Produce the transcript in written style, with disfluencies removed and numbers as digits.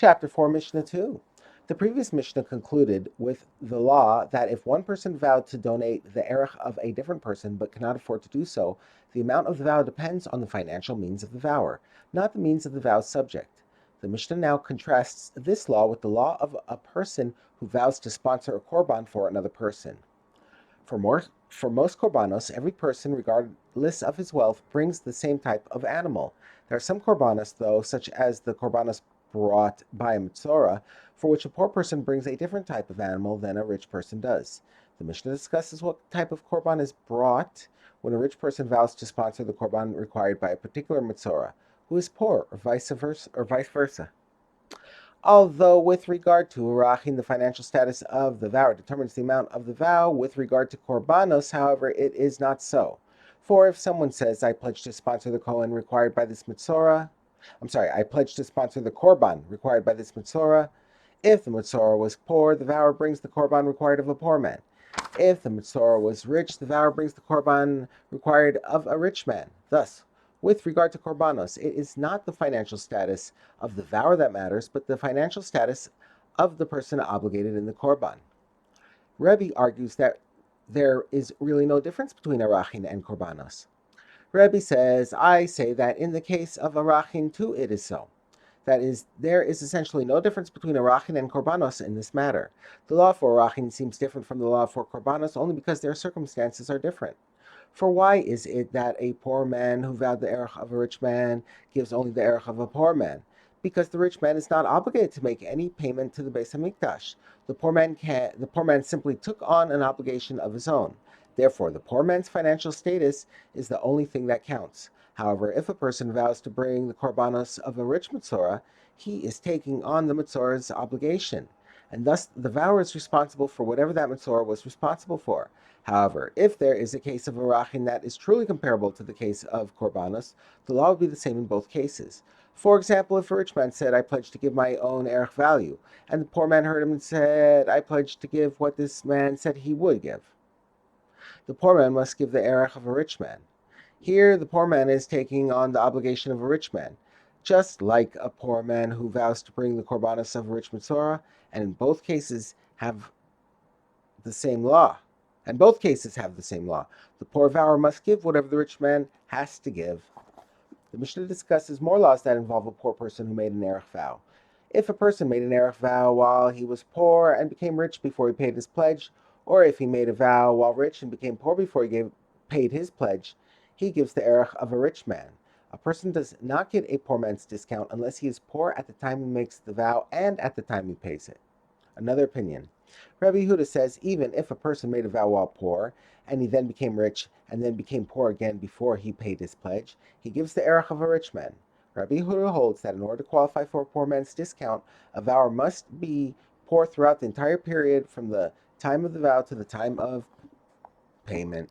Chapter 4, Mishnah 2. The previous Mishnah concluded with the law that if one person vowed to donate the erech of a different person but cannot afford to do so, the amount of the vow depends on the financial means of the vower, not the means of the vow's subject. The Mishnah now contrasts this law with the law of a person who vows to sponsor a korban for another person. For most korbanos, every person, regardless of his wealth, brings the same type of animal. There are some korbanos, though, such as the korbanos brought by a mitzorah, for which a poor person brings a different type of animal than a rich person does. The Mishnah discusses what type of korban is brought when a rich person vows to sponsor the korban required by a particular mitzorah, who is poor, or vice versa. Although with regard to Arachin, the financial status of the vower determines the amount of the vow, with regard to korbanos, however, it is not so. For if someone says, I pledge to sponsor the kohen required by this mitzorah, I pledge to sponsor the korban required by this mitzorah. If the mitzorah was poor, the vower brings the korban required of a poor man. If the mitzorah was rich, the vower brings the korban required of a rich man. Thus, with regard to korbanos, it is not the financial status of the vower that matters, but the financial status of the person obligated in the korban. Rebbe argues that there is really no difference between Arachin and korbanos. Rebbe says, I say that in the case of Arachin too it is so. That is, there is essentially no difference between Arachin and korbanos in this matter. The law for Arachin seems different from the law for korbanos only because their circumstances are different. For why is it that a poor man who vowed the erech of a rich man gives only the erech of a poor man? Because the rich man is not obligated to make any payment to the Beis Hamikdash. The poor man simply took on an obligation of his own. Therefore, the poor man's financial status is the only thing that counts. However, if a person vows to bring the korbanos of a rich mitzorah, he is taking on the mitzorah's obligation, and thus the vower is responsible for whatever that mitzorah was responsible for. However, if there is a case of Arachin that is truly comparable to the case of korbanos, the law would be the same in both cases. For example, if a rich man said, I pledge to give my own erech value, and the poor man heard him and said, I pledge to give what this man said he would give, the poor man must give the erech of a rich man. Here, the poor man is taking on the obligation of a rich man, just like a poor man who vows to bring the korbanos of a rich mitzorah, and in both cases have the same law. The poor vower must give whatever the rich man has to give. The Mishnah discusses more laws that involve a poor person who made an erech vow. If a person made an erech vow while he was poor and became rich before he paid his pledge, or if he made a vow while rich and became poor before he paid his pledge, he gives the erech of a rich man. A person does not get a poor man's discount unless he is poor at the time he makes the vow and at the time he pays it. Another opinion. Rabbi Yehuda says even if a person made a vow while poor, and he then became rich, and then became poor again before he paid his pledge, he gives the erech of a rich man. Rabbi Yehuda holds that in order to qualify for a poor man's discount, a vower must be poor throughout the entire period from the time of the vow to the time of payment.